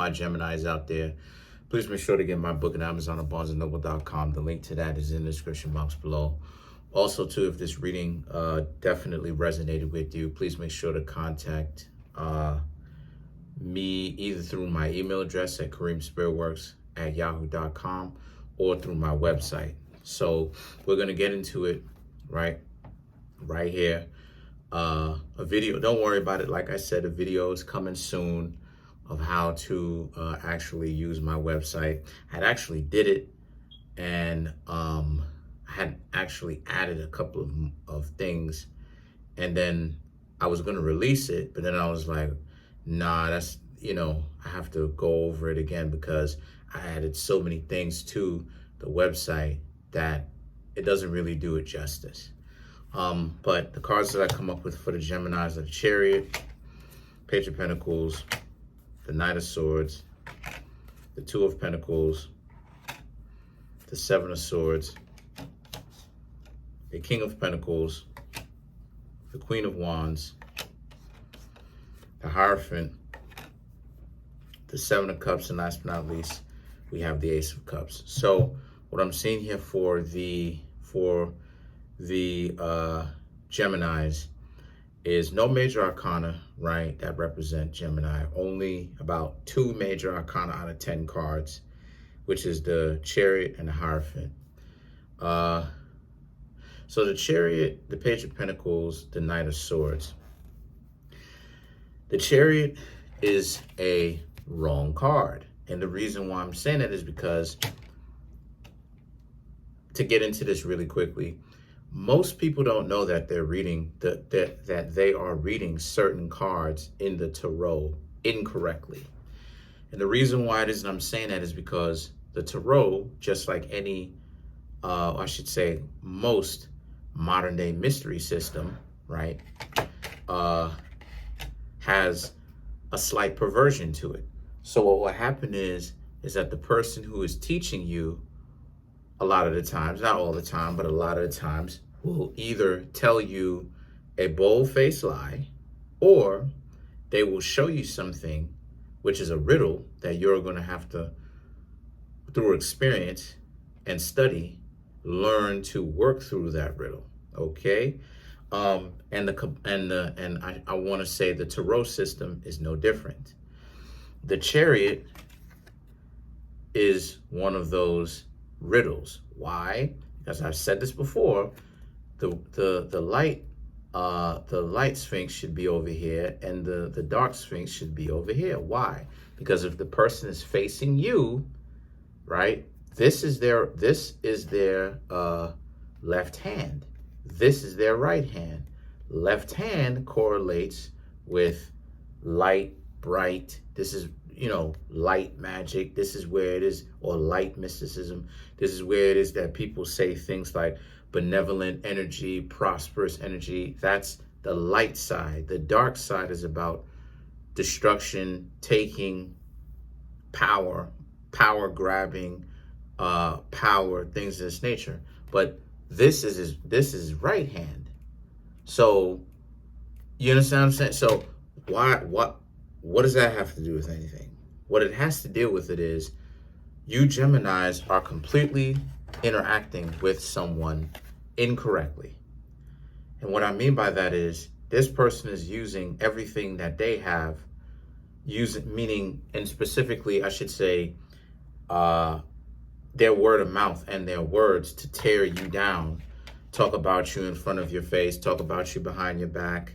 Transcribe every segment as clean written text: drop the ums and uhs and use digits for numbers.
my Geminis out there, please make sure to get my book at Amazon or BarnesandNoble.com. The link to that is in the description box below. Also, too, if this reading definitely resonated with you, please make sure to contact me either through my email address at Kareemspiritworks@yahoo.com or through my website. So we're going to get into it right here. A video, don't worry about it. Like I said, a video is coming soon of how to actually use my website. I actually did it, and I had actually added a couple of things, and then I was going to release it, but then I was like, nah, that's, I have to go over it again because I added so many things to the website that it doesn't really do it justice. But the cards that I come up with for the Geminis are the Chariot, Page of Pentacles, the Knight of Swords, the Two of Pentacles, the Seven of Swords, the King of Pentacles, the Queen of Wands, the Hierophant, the Seven of Cups, and last but not least, we have the Ace of Cups. So what I'm seeing here for the Geminis is no major arcana, right, that represent Gemini. Only about 2 major arcana out of 10 cards, which is the Chariot and the Hierophant. So the Chariot, the Page of Pentacles, the Knight of Swords. The Chariot is a wrong card. And the reason why I'm saying that is because, to get into this really quickly, most people don't know that they're reading that they are reading certain cards in the tarot incorrectly. And the reason why it is that I'm saying that is because the tarot, just like any, I should say most modern day mystery system, right, has a slight perversion to it. So what will happen is that the person who is teaching you, a lot of the times, not all the time, but a lot of the times, will either tell you a bold-faced lie, or they will show you something which is a riddle that you're going to have to, through experience and study, learn to work through that riddle. Okay, and I want to say the tarot system is no different. The Chariot is one of those riddles. Why? Because I've said this before. The light Sphinx should be over here, and the dark Sphinx should be over here. Why? Because if the person is facing you, right, this is their left hand. This is their right hand. Left hand correlates with light, bright. This is, light magic. This is where it is, or light mysticism. This is where it is that people say things like benevolent energy, prosperous energy. That's the light side. The dark side is about destruction, taking, power grabbing, power, things of this nature. But this is his right hand. So you understand what I'm saying? So what does that have to do with anything? What it has to deal with it is you Geminis are completely interacting with someone incorrectly. And what I mean by that is this person is using everything that they have, meaning, and specifically, I should say, their word of mouth and their words to tear you down, talk about you in front of your face, talk about you behind your back,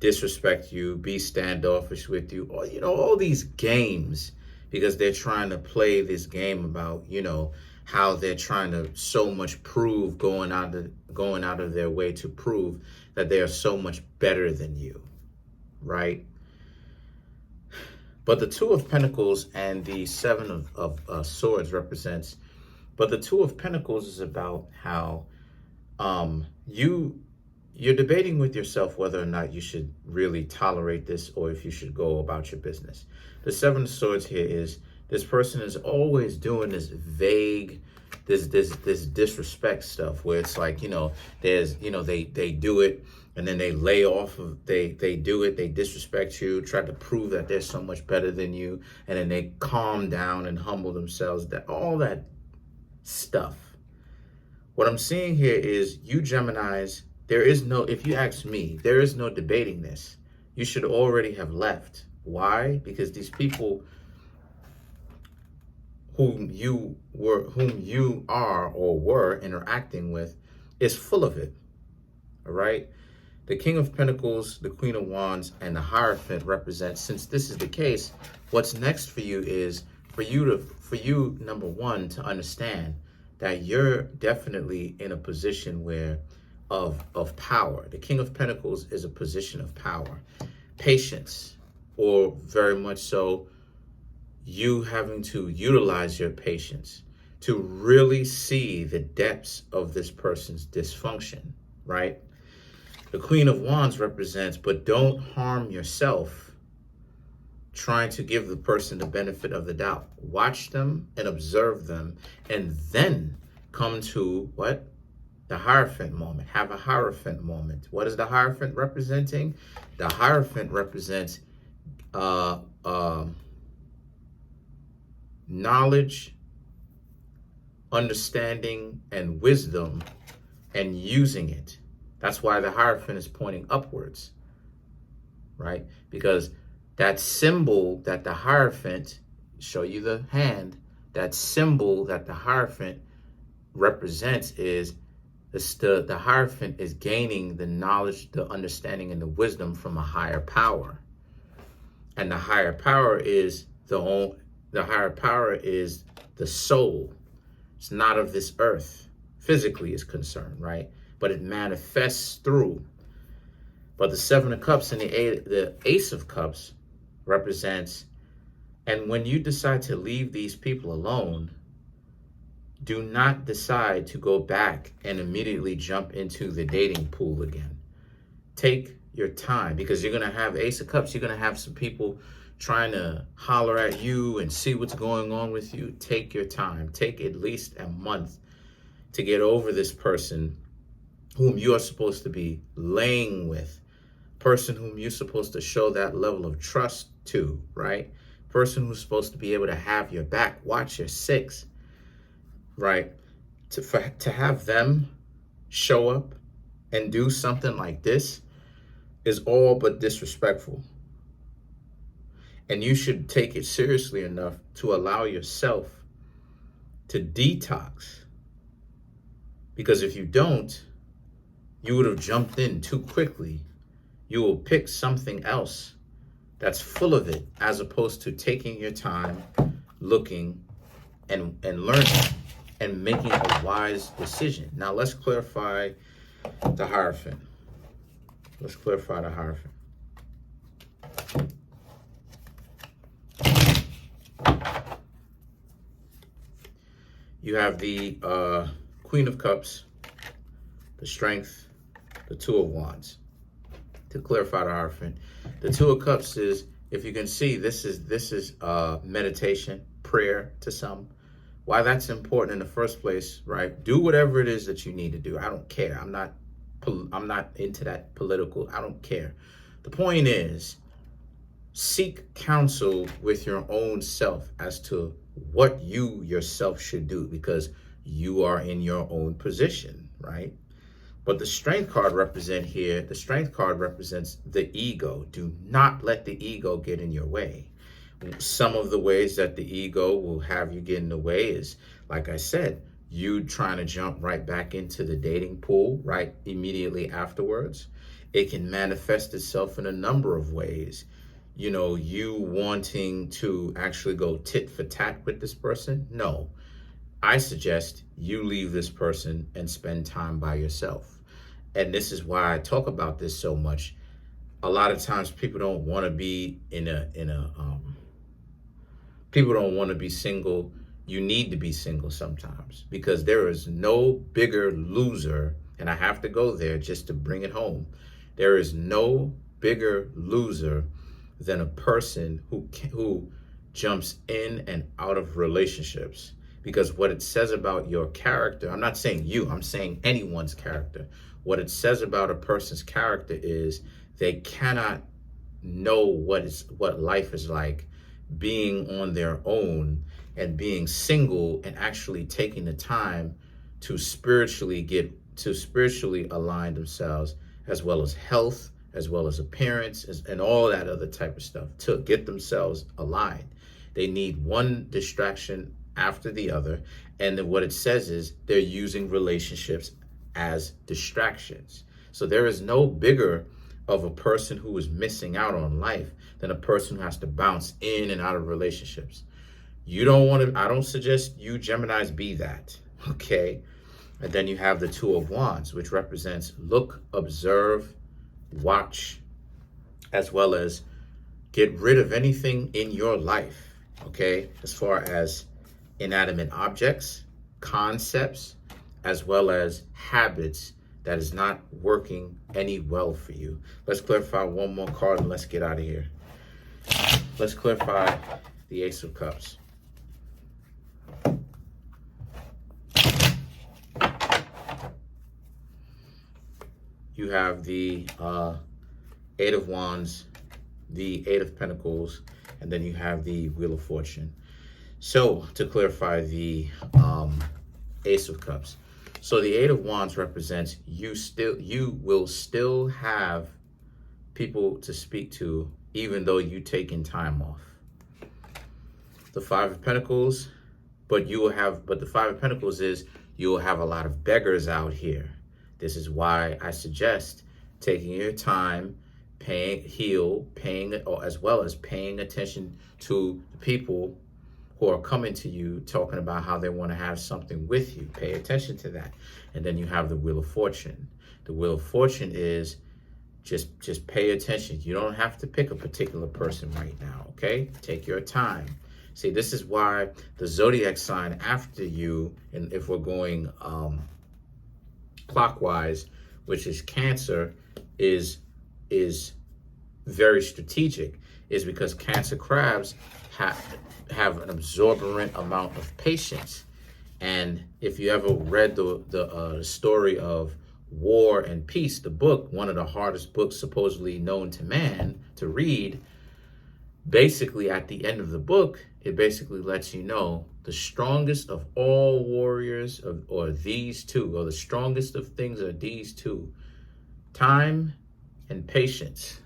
disrespect you, be standoffish with you, or, all these games, because they're trying to play this game about, how they're trying to so much prove, going out of their way to prove that they are so much better than you, right? But the Two of Pentacles and the Seven of Swords represents, but the Two of Pentacles is about how you're debating with yourself whether or not you should really tolerate this or if you should go about your business. The Seven of Swords here is this person is always doing this vague this disrespect stuff where it's like, there's, they do it and then they lay off of, they do it, they disrespect you, try to prove that they're so much better than you, and then they calm down and humble themselves, that all that stuff. What I'm seeing here is you Geminis, there is no, if you ask me, there is no debating this. You should already have left. Why? Because these people whom you are or were interacting with is full of it. All right? The King of Pentacles, the Queen of Wands, and the Hierophant represent, since this is the case, what's next for you is for you, number one, to understand that you're definitely in a position where of power. The King of Pentacles is a position of power. Patience, or very much so, you having to utilize your patience to really see the depths of this person's dysfunction, right? The Queen of Wands represents, but don't harm yourself trying to give the person the benefit of the doubt. Watch them and observe them, and then come to what? The Hierophant moment. Have a Hierophant moment. What is the Hierophant representing? The Hierophant represents knowledge, understanding, and wisdom, and using it. That's why the Hierophant is pointing upwards, right? Because that symbol that the Hierophant, show you the hand, that symbol that the Hierophant represents is the Hierophant is gaining the knowledge, the understanding, and the wisdom from a higher power. And the higher power is the higher power is the soul. It's not of this earth, physically is concerned, right? But it manifests through. But the Seven of Cups and the Ace of Cups represents, and when you decide to leave these people alone, do not decide to go back and immediately jump into the dating pool again. Take your time, because you're going to have Ace of Cups. You're going to have some people trying to holler at you and see what's going on with you. Take your time. Take at least a month to get over this person whom you are supposed to be laying with, person whom you're supposed to show that level of trust to, right? Person who's supposed to be able to have your back, watch your six, right? To have them show up and do something like this is all but disrespectful. And you should take it seriously enough to allow yourself to detox. Because if you don't, you would have jumped in too quickly. You will pick something else that's full of it, as opposed to taking your time, looking and learning and making a wise decision. Now let's clarify the Hierophant. Let's clarify the Hierophant. You have the Queen of Cups, the Strength, the Two of Wands. To clarify the Hierophant, the Two of Cups is, if you can see, this is meditation, prayer to some. Why that's important in the first place, right? Do whatever it is that you need to do. I don't care. I'm not into that political. I don't care. The point is, seek counsel with your own self as to what you yourself should do, because you are in your own position, right? But the Strength card represents the ego. Do not let the ego get in your way. Some of the ways that the ego will have you get in the way is, like I said, you trying to jump right back into the dating pool right immediately afterwards. It can manifest itself in a number of ways. You know, you wanting to actually go tit for tat with this person. No, I suggest you leave this person and spend time by yourself. And this is why I talk about this so much. A lot of times people don't want to be people don't want to be single. You need to be single sometimes, because there is no bigger loser, and I have to go there just to bring it home. There is no bigger loser than a person who jumps in and out of relationships Because what it says about your character, I'm not saying you, I'm saying anyone's character. What it says about a person's character is they cannot know what life is like being on their own and being single and actually taking the time to spiritually align themselves, as well as health, as well as appearance, and all that other type of stuff to get themselves aligned. They need one distraction after the other. And then what it says is they're using relationships as distractions. So there is no bigger of a person who is missing out on life than a person who has to bounce in and out of relationships. You don't want to, I don't suggest you Geminis be that, okay? And then you have the Two of Wands, which represents look, observe, watch, as well as get rid of anything in your life, okay? As far as inanimate objects, concepts, as well as habits that is not working any well for you. Let's clarify one more card and let's get out of here. Let's clarify the Ace of Cups. You have the Eight of Wands, the Eight of Pentacles, and then you have the Wheel of Fortune. So to clarify the Ace of Cups. So the Eight of Wands represents you will still have people to speak to even though you taking time off. The Five of Pentacles, but the Five of Pentacles is you will have a lot of beggars out here. This is why I suggest taking your time, as well as paying attention to the people who are coming to you talking about how they want to have something with you. Pay attention to that. And then you have the Wheel of Fortune. The Wheel of Fortune is just pay attention. You don't have to pick a particular person right now, okay? Take your time. See, this is why the zodiac sign after you, and if we're going clockwise, which is Cancer, is very strategic, is because Cancer crabs have an absorbent amount of patience. And if you ever read the story of War and Peace, the book, one of the hardest books supposedly known to man to read, basically at the end of the book, it basically lets you know the strongest of all warriors or these two, or the strongest of things are these two: time and patience.